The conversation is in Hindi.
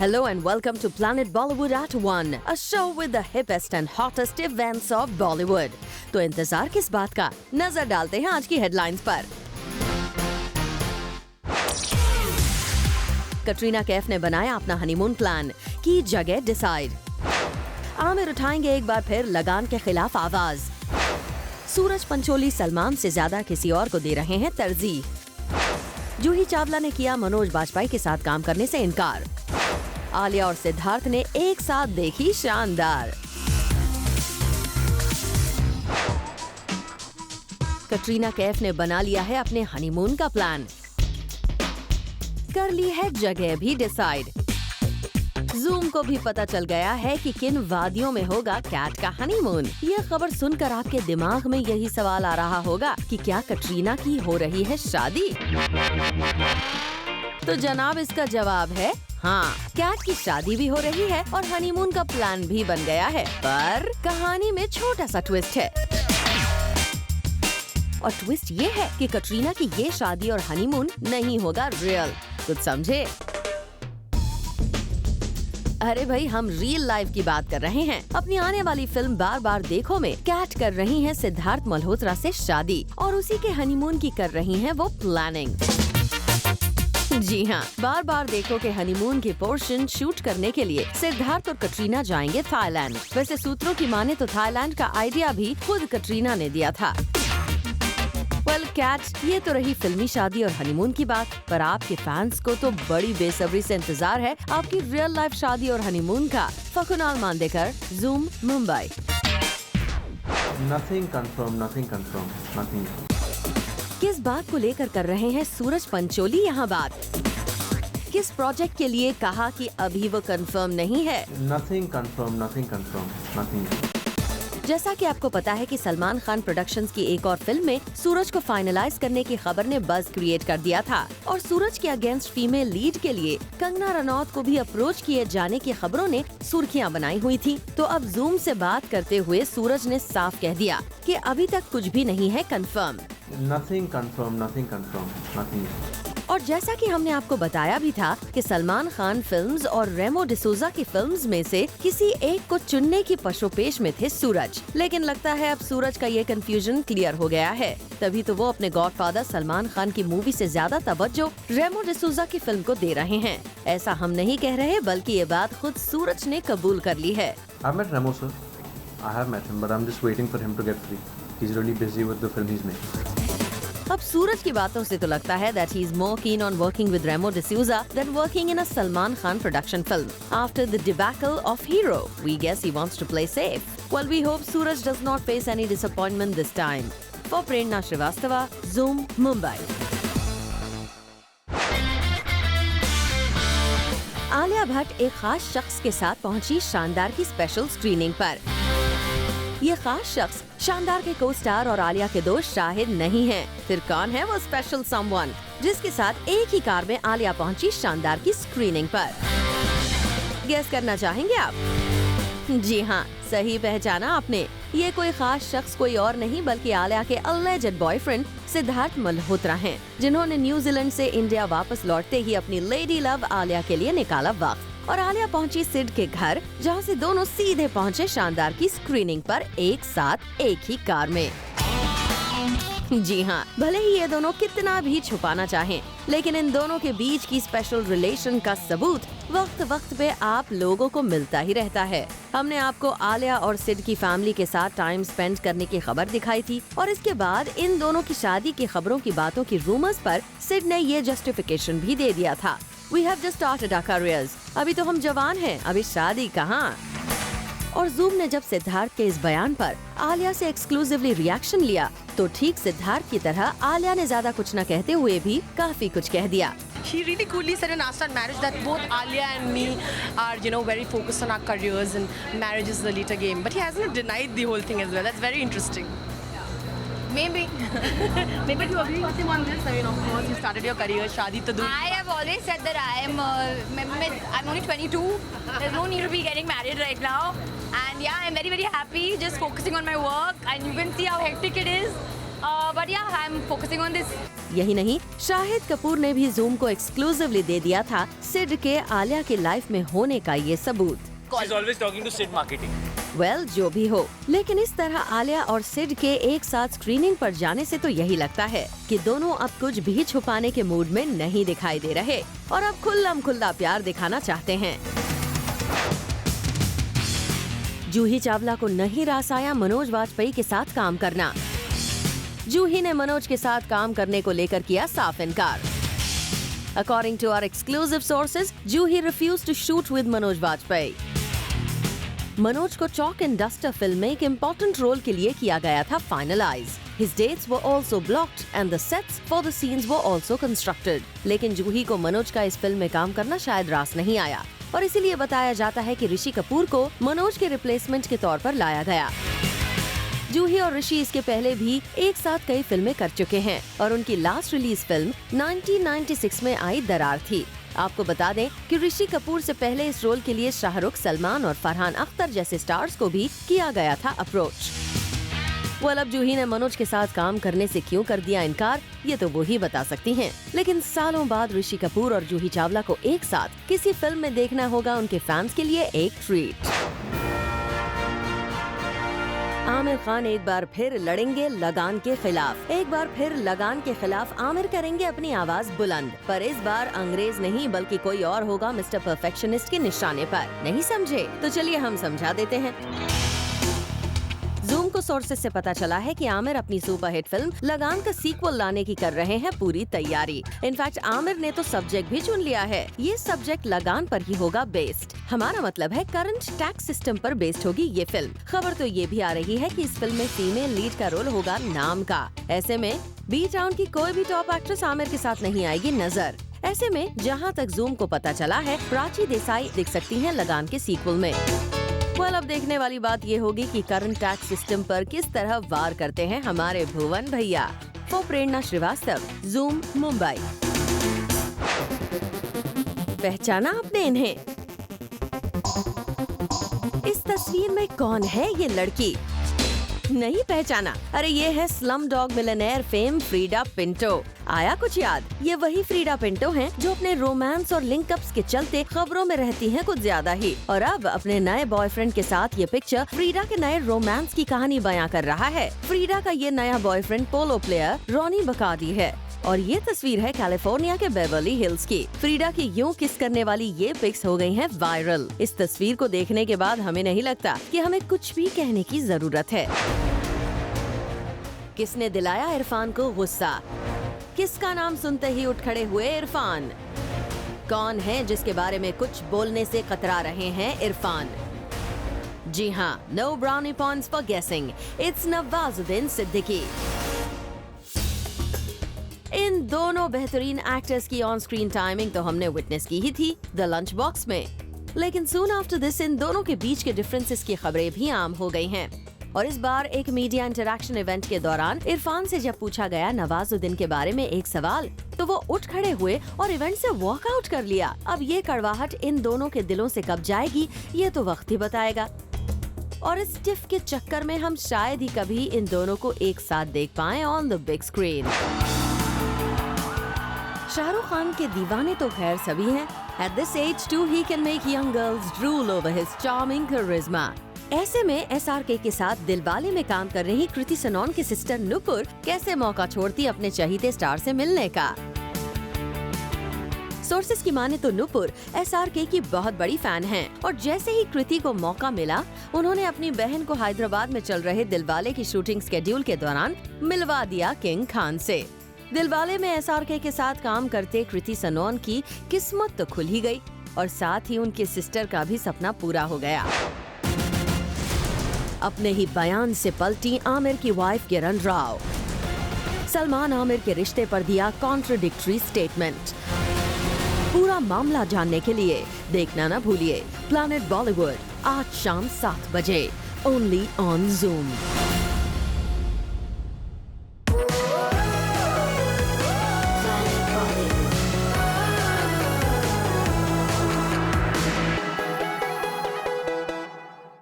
Hello and welcome to Planet Bollywood at 1, a show with the hippest and hottest events of Bollywood. तो इंतजार किस बात का? नजर डालते हैं आज की हेडलाइंस पर। कटरीना कैफ ने बनाया अपना हनीमून प्लान, की जगह डिसाइड। आमिर उठाएंगे एक बार फिर लगान के खिलाफ आवाज। सूरज पंचोली सलमान से ज्यादा किसी और को दे रहे हैं तरजीह। जूही चावला ने किया मनोज बाजपेयी के साथ काम करने से इनकार। आलिया और सिद्धार्थ ने एक साथ देखी शानदार। कटरीना कैफ ने बना लिया है अपने हनीमून का प्लान, कर ली है जगह भी डिसाइड। जूम को भी पता चल गया है कि किन वादियों में होगा कैट का हनीमून। ये खबर सुनकर आपके दिमाग में यही सवाल आ रहा होगा कि क्या कटरीना की हो रही है शादी? तो जनाब इसका जवाब है हाँ, कैट की शादी भी हो रही है और हनीमून का प्लान भी बन गया है। पर कहानी में छोटा सा ट्विस्ट है, और ट्विस्ट ये है कि कटरीना की ये शादी और हनीमून नहीं होगा रियल। कुछ समझे? अरे भाई, हम रियल लाइफ की बात कर रहे हैं। अपनी आने वाली फिल्म बार बार देखो में कैट कर रही हैं सिद्धार्थ मल्होत्रा से शादी, और उसी के हनीमून की कर रही हैं वो प्लानिंग। जी हाँ, बार बार देखो के हनीमून के पोर्शन शूट करने के लिए सिद्धार्थ और कटरीना जाएंगे थाईलैंड। वैसे सूत्रों की माने तो थाईलैंड का आइडिया भी खुद कटरीना ने दिया था। वेल कैट, ये तो रही फिल्मी शादी और हनीमून की बात, पर आपके फैंस को तो बड़ी बेसब्री से इंतजार है आपकी रियल लाइफ शादी और हनीमून का। फकुनाल Mandekar, zoom, Mumbai. Nothing confirmed. किस बात को लेकर कर रहे हैं सूरज पंचोली यहाँ बात? किस प्रोजेक्ट के लिए कहा कि अभी वो कंफर्म नहीं है? Nothing confirmed. जैसा कि आपको पता है कि सलमान खान प्रोडक्शंस की एक और फिल्म में सूरज को फाइनलाइज करने की खबर ने बज़ क्रिएट कर दिया था, और सूरज के अगेंस्ट फीमेल लीड के लिए कंगना रनौत को भी अप्रोच किए जाने की खबरों ने सुर्खियां बनाई हुई थी। तो अब जूम से बात करते हुए सूरज ने साफ कह दिया कि अभी तक कुछ भी नहीं है कंफर्म। Nothing confirmed. और जैसा कि हमने आपको बताया भी था कि सलमान खान फिल्म्स और रेमो डिसूजा की फिल्म्स में से किसी एक को चुनने की पशोपेश में थे सूरज। लेकिन लगता है अब सूरज का ये कंफ्यूजन क्लियर हो गया है, तभी तो वो अपने गॉडफादर सलमान खान की मूवी से ज्यादा तवज्जो रेमो डिसूजा की फिल्म को दे रहे हैं। ऐसा हम नहीं कह रहे, बल्कि ये बात खुद सूरज ने कबूल कर ली है। I've met Remo sir. I have met him, but I'm just waiting for him to get free. He's really busy with the film he's making. अब सूरज की बातों से तो लगता है that he is more keen on working with Remo D'Souza than working in a Salman Khan production film. After the debacle of Hero, we guess he wants to play safe. Well, we hope Suraj does not face any disappointment this time. For Prerna Srivastava, Zoom, Mumbai. Alia Bhatt एक खास शख्स के साथ पहुंची शानदार की स्पेशल स्क्रीनिंग पर। ये खास शख्स शानदार के को स्टार और आलिया के दोस्त शाहिद नहीं हैं। फिर कौन है वो स्पेशल समवन जिसके साथ एक ही कार में आलिया पहुंची शानदार की स्क्रीनिंग पर? गेस करना चाहेंगे आप? जी हाँ, सही पहचाना आपने। ये कोई खास शख्स कोई और नहीं बल्कि आलिया के अलेज्ड बॉयफ्रेंड सिद्धार्थ मल्होत्रा हैं, जिन्होंने न्यूजीलैंड से इंडिया वापस लौटते ही अपनी लेडी लव आलिया के लिए निकाला वक्त। और आलिया पहुंची सिड के घर, जहां से दोनों सीधे पहुंचे शानदार की स्क्रीनिंग पर एक साथ एक ही कार में। जी हाँ, भले ही ये दोनों कितना भी छुपाना चाहें, लेकिन इन दोनों के बीच की स्पेशल रिलेशन का सबूत वक्त वक्त पे आप लोगों को मिलता ही रहता है। हमने आपको आलिया और सिड की फैमिली के साथ टाइम स्पेंड करने की खबर दिखाई थी, और इसके बाद इन दोनों की शादी की खबरों की बातों की रूमर्स पर सिड ने ये जस्टिफिकेशन भी दे दिया था। We have just started our careers. अभी तो हम जवान हैं, अभी शादी कहाँ? और जूम ने जब सिद्धार्थ के इस बयान पर आलिया से एक्सक्लूसिवली रिएक्शन लिया, तो ठीक सिद्धार्थ की तरह आलिया ने ज्यादा कुछ न कहते हुए भी काफी कुछ कह दिया। He really coolly said in After Marriage that both Alia and me are, very focused on our careers and marriage is the later game. But he hasn't denied the whole thing as well. That's very interesting. Maybe. Maybe you agree with him on this? I mean, of course, you started your career, Shadi to do. I have always said that I'm only 22. There's no need to be getting married right now. And yeah, I'm very, very happy just focusing on my work. And you can see how hectic it is. But yeah, I'm focusing on this. यही नहीं, शाहिद कपूर ने भी जूम को एक्सक्लूसिवली दे दिया था सिड के आलिया के लाइफ में होने का ये सबूत। She's always talking to Sid Marketing. Well जो भी हो, लेकिन इस तरह आलिया और सिड के एक साथ स्क्रीनिंग पर जाने से तो यही लगता है कि दोनों अब कुछ भी छुपाने के मूड में नहीं दिखाई दे रहे और अब खुल्लम खुल्ला प्यार दिखाना चाहते हैं। जूही चावला को नहीं रास आया मनोज वाजपेयी के साथ काम करना। जूही ने मनोज के साथ काम करने को लेकर किया साफ इनकार। According to our exclusive sources, Juhi refused to shoot with Manoj Vajpayee. Manoj को चॉक एंड डस्टर फिल्म में एक इम्पोर्टेंट रोल के लिए किया गया था finalise. His dates were also blocked and the sets for the scenes were also constructed. लेकिन जूही को मनोज का इस फिल्म में काम करना शायद रास नहीं आया और इसीलिए बताया जाता है कि ऋषि कपूर को मनोज के रिप्लेसमेंट के तौर पर लाया गया। जूही और ऋषि इसके पहले भी एक साथ कई फिल्में कर चुके हैं और उनकी लास्ट रिलीज फिल्म 1996 में आई दरार थी। आपको बता दें कि ऋषि कपूर से पहले इस रोल के लिए शाहरुख, सलमान और फरहान अख्तर जैसे स्टार्स को भी किया गया था अप्रोच। अब जूही ने मनोज के साथ काम करने से क्यों कर दिया इनकार, ये तो वो ही बता सकती हैं। लेकिन सालों बाद ऋषि कपूर और जूही चावला को एक साथ किसी फिल्म में देखना होगा उनके फैंस के लिए एक ट्रीट। आमिर खान एक बार फिर लड़ेंगे लगान के खिलाफ। एक बार फिर लगान के खिलाफ आमिर करेंगे अपनी आवाज बुलंद, पर इस बार अंग्रेज नहीं बल्कि कोई और होगा मिस्टर परफेक्शनिस्ट के निशाने पर। नहीं समझे? तो चलिए हम समझा देते हैं। जूम को सोर्सेस से पता चला है कि आमिर अपनी सुपरहिट फिल्म लगान का सीक्वल लाने की कर रहे हैं पूरी तैयारी। इनफैक्ट आमिर ने तो सब्जेक्ट भी चुन लिया है। ये सब्जेक्ट लगान पर ही होगा बेस्ड। हमारा मतलब है करंट टैक्स सिस्टम पर बेस्ड होगी ये फिल्म। खबर तो ये भी आ रही है कि इस फिल्म में फीमेल लीड का रोल होगा नाम का। ऐसे में बी टाउन की कोई भी टॉप एक्ट्रेस आमिर के साथ नहीं आएगी नजर। ऐसे में जहाँ तक जूम को पता चला है, प्राची देसाई दिख सकती है लगान के सीक्वल में। अब देखने वाली बात ये होगी कि करंट टैक्स सिस्टम पर किस तरह वार करते हैं हमारे भुवन भैया। For Prerna Srivastava, Zoom, Mumbai. पहचाना आपने इन्हें? इस तस्वीर में कौन है ये लड़की? नहीं पहचाना? अरे ये है slumdog millionaire fame Freida Pinto. आया कुछ याद? ये वही फ्रीडा पिंटो हैं जो अपने रोमांस और लिंकअप्स के चलते खबरों में रहती हैं कुछ ज्यादा ही, और अब अपने नए बॉयफ्रेंड के साथ ये पिक्चर फ्रीडा के नए रोमांस की कहानी बयां कर रहा है। फ्रीडा का ये नया बॉयफ्रेंड पोलो प्लेयर रॉनी बकादी है और ये तस्वीर है कैलिफोर्निया के बेवर्ली हिल्स की। फ्रीडा की यूं किस करने वाली ये पिक्स हो गई हैं वायरल। इस तस्वीर को देखने के बाद हमें नहीं लगता कि हमें कुछ भी कहने की जरूरत है। किसने दिलाया इरफान को गुस्सा? किसका नाम सुनते ही उठ खड़े हुए इरफान? कौन है जिसके बारे में कुछ बोलने से कतरा रहे हैं इरफान? जी हाँ, no brownie points for guessing, it's Nawazuddin Siddiqui. इन दोनों बेहतरीन एक्टर्स की ऑन स्क्रीन टाइमिंग तो हमने विटनेस की ही थी द लंच बॉक्स में, लेकिन सून आफ्टर दिस इन दोनों के बीच के डिफरेंसेस की खबरें भी आम हो गई हैं। और इस बार एक मीडिया इंटरैक्शन इवेंट के दौरान इरफान से जब पूछा गया नवाजुद्दीन के बारे में एक सवाल, तो वो उठ खड़े हुए और इवेंट से वॉकआउट कर लिया। अब ये कड़वाहट इन दोनों के दिलों से कब जाएगी ये तो वक्त ही बताएगा। और इस टिफ के चक्कर में हम शायद ही कभी इन दोनों को एक साथ देख पाएं on the big screen. Shahrukh Khan के दीवाने तो खैर सभी हैं। At this age too, he can make young girls drool over his charming charisma. ऐसे में SRK के साथ दिलवाले में काम कर रही कृति सनोन की सिस्टर नुपुर कैसे मौका छोड़ती अपने चहीते स्टार से मिलने का। सोर्सेस की माने तो नुपुर SRK की बहुत बड़ी फैन हैं और जैसे ही कृति को मौका मिला, उन्होंने अपनी बहन को हैदराबाद में चल रहे दिलवाले की शूटिंग स्केड्यूल के दौरान मिलवा दिया किंग खान से। दिलवाले में SRK के साथ काम करते कृति सनोन की किस्मत तो खुल ही गई और साथ ही उनके सिस्टर का भी सपना पूरा हो गया। अपने ही बयान से पलटी आमिर की वाइफ किरण राव। सलमान आमिर के रिश्ते पर दिया कॉन्ट्रडिक्टरी स्टेटमेंट। पूरा मामला जानने के लिए देखना ना भूलिए प्लैनेट बॉलीवुड आज शाम 7 बजे ओनली ऑन जूम।